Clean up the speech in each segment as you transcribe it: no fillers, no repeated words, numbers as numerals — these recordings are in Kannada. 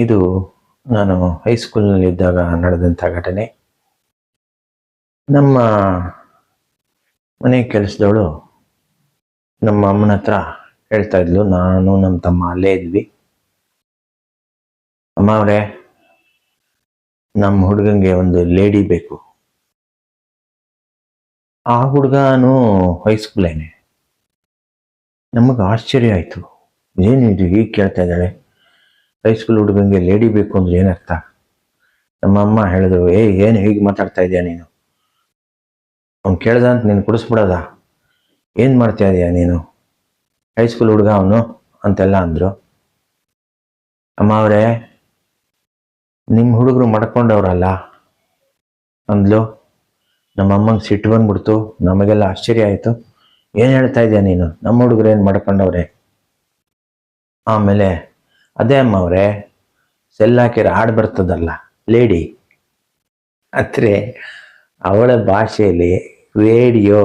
ಇದು ನಾನು ಹೈಸ್ಕೂಲ್ನಲ್ಲಿದ್ದಾಗ ನಡೆದಂಥ ಘಟನೆ. ನಮ್ಮ ಮನೆ ಕೆಲಸದವಳು ನಮ್ಮ ಅಮ್ಮನ ಹತ್ರ ಹೇಳ್ತಾ ಇದ್ಲು, ನಾನು ನಮ್ಮ ತಮ್ಮ ಅಲ್ಲೇ ಇದ್ವಿ. ಅಮ್ಮ ಅವರೇ, ನಮ್ಮ ಹುಡುಗಂಗೆ ಒಂದು ಲೇಡಿ ಬೇಕು. ಆ ಹುಡುಗನೂ ಹೈಸ್ಕೂಲೇನೆ. ನಮಗೆ ಆಶ್ಚರ್ಯ ಆಯಿತು, ಏನಿದು ಹೀಗೆ ಕೇಳ್ತಾ ಇದ್ದಾಳೆ, ಹೈಸ್ಕೂಲ್ ಹುಡುಗಂಗೆ ಲೇಡಿ ಬೇಕು ಅಂದ್ರೆ ಏನರ್ಥ? ನಮ್ಮ ಅಮ್ಮ ಹೇಳಿದ್ರು, ಏನು ಹೀಗೆ ಮಾತಾಡ್ತಾ ಇದೆಯಾ ನೀನು? ಅವ್ನು ಕೇಳ್ದ ಅಂತ ನೀನು ಕುಡಿಸ್ಬಿಡೋದ? ಏನು ಮಾಡ್ತಾ ಇದೀಯ ನೀನು? ಹೈಸ್ಕೂಲ್ ಹುಡುಗ ಅವನು ಅಂತೆಲ್ಲ ಅಂದರು. ಅಮ್ಮ ಅವರೇ, ನಿಮ್ಮ ಹುಡುಗರು ಮಡ್ಕೊಂಡವ್ರಲ್ಲ ಅಂದ್ಲು. ನಮ್ಮ ಅಮ್ಮಂಗೆ ಸಿಟ್ಟು ಬಂದ್ಬಿಡ್ತು, ನಮಗೆಲ್ಲ ಆಶ್ಚರ್ಯ ಆಯಿತು. ಏನು ಹೇಳ್ತಾ ಇದೆಯಾ ನೀನು? ನಮ್ಮ ಹುಡುಗರು ಏನು ಮಡ್ಕೊಂಡವ್ರೆ? ಆಮೇಲೆ ಅದೇ ಅಮ್ಮ ಅವರೇ, ಸೆಲ್ ಹಾಕಿರೋ ಹಾಡು ಬರ್ತದಲ್ಲ ಲೇಡಿ, ಅಂದರೆ ಅವಳ ಭಾಷೆಯಲ್ಲಿ ರೇಡಿಯೋ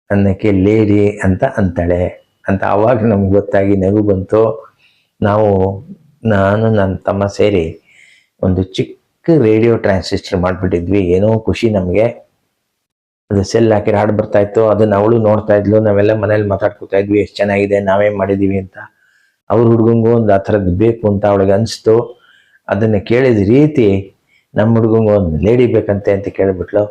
ಅನ್ನೋಕ್ಕೆ ಲೇಡಿ ಅಂತ ಅಂತಾಳೆ ಅಂತ ಆವಾಗ ನಮ್ಗೆ ಗೊತ್ತಾಗಿ ನಗು ಬಂತು. ನಾನು ನನ್ನ ತಮ್ಮ ಸೇರಿ ಒಂದು ಚಿಕ್ಕ ರೇಡಿಯೋ ಟ್ರಾನ್ಸಿಸ್ಟರ್ ಮಾಡಿಬಿಟ್ಟಿದ್ವಿ. ಏನೋ ಖುಷಿ ನಮಗೆ. ಅದು ಸೆಲ್ ಹಾಕಿರೋ ಹಾಡು ಬರ್ತಾಯಿತ್ತು, ಅದನ್ನು ಅವಳು ನೋಡ್ತಾ ಇದ್ಲು. ನಾವೆಲ್ಲ ಮನೇಲಿ ಮಾತಾಡ್ಕೊತಾ ಇದ್ವಿ, ಎಷ್ಟು ಚೆನ್ನಾಗಿದೆ, ನಾವೇ ಮಾಡಿದ್ದೀವಿ ಅಂತ. ಅವ್ರ ಹುಡುಗಂಗೂ ಒಂದು ಆ ಥರದ್ದು ಬೇಕು ಅಂತ ಅವಳಿಗೆ ಅನಿಸ್ತು. ಅದನ್ನು ಕೇಳಿದ ರೀತಿ ನಮ್ಮ ಹುಡುಗಂಗೂ ಒಂದು ಲೇಡಿ ಬೇಕಂತೆ ಅಂತ ಕೇಳಿಬಿಟ್ಲು.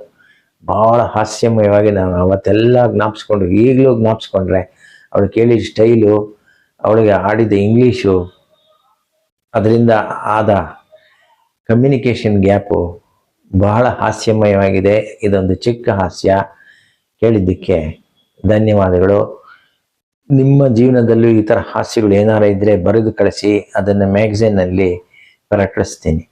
ಭಾಳ ಹಾಸ್ಯಮಯವಾಗಿ ನಾವು ಅವತ್ತೆಲ್ಲ ಜ್ಞಾಪಿಸ್ಕೊಂಡು, ಈಗಲೂ ಜ್ಞಾಪಿಸ್ಕೊಂಡ್ರೆ ಅವಳು ಕೇಳಿದ ಸ್ಟೈಲು, ಅವಳಿಗೆ ಆಡಿದ ಇಂಗ್ಲೀಷು, ಅದರಿಂದ ಆದ ಕಮ್ಯುನಿಕೇಷನ್ ಗ್ಯಾಪು ಬಹಳ ಹಾಸ್ಯಮಯವಾಗಿದೆ. ಇದೊಂದು ಚಿಕ್ಕ ಹಾಸ್ಯ. ಕೇಳಿದ್ದಕ್ಕೆ ಧನ್ಯವಾದಗಳು. ನಿಮ್ಮ ಜೀವನದಲ್ಲೂ ಈ ಥರ ಹಾಸ್ಯಗಳು ಏನಾರು ಇದ್ದರೆ ಬರೆದು ಕಳಿಸಿ, ಅದನ್ನು ಮ್ಯಾಗಝೀನಲ್ಲಿ ಪ್ರಕಟಿಸ್ತೀನಿ.